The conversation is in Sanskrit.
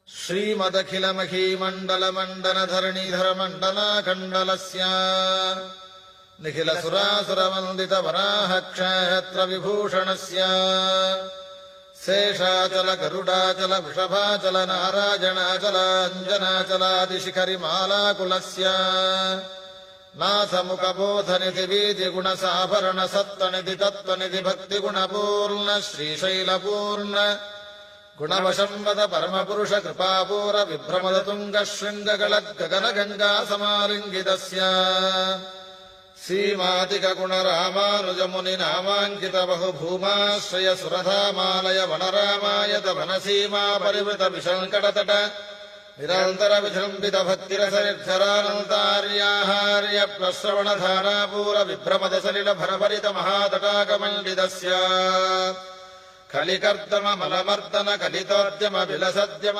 श्रीमदखिलमखीमण्डलमण्डनधरणीधरमण्डलाखण्डलस्य निखिलसुरासुरवन्दितवराहक्षयत्रविभूषणस्य शेषाचल गरुडाचल वृषभाचल नारायणाचल अञ्जनाचलादिशिखरिमालाकुलस्य नाथमुखबोधनिधि वीतिगुणसाभरण सत्त्वनिधि तत्त्वनिधि भक्तिगुणपूर्ण श्रीशैलपूर्ण गुणवशंवद परमपुरुष कृपापूर विभ्रमद तुंग शृंगगण गंगा समालिंगितस्य सीमातिक गुण रामानुज मुनि नामांकित बहुभूमाश्रय सुरधामालय वनरामायत वनसीमा परिवृत विशंकटतट निरंतर विजृंभित भक्तिरस निर्झरानन्तार्याहार्य प्रश्रवण धारापूर विभ्रमद सलिल भरभरित महातटाकमण्डितस्य कलिकर्दम मलमर्दन कलितोद्यम विलसद्यम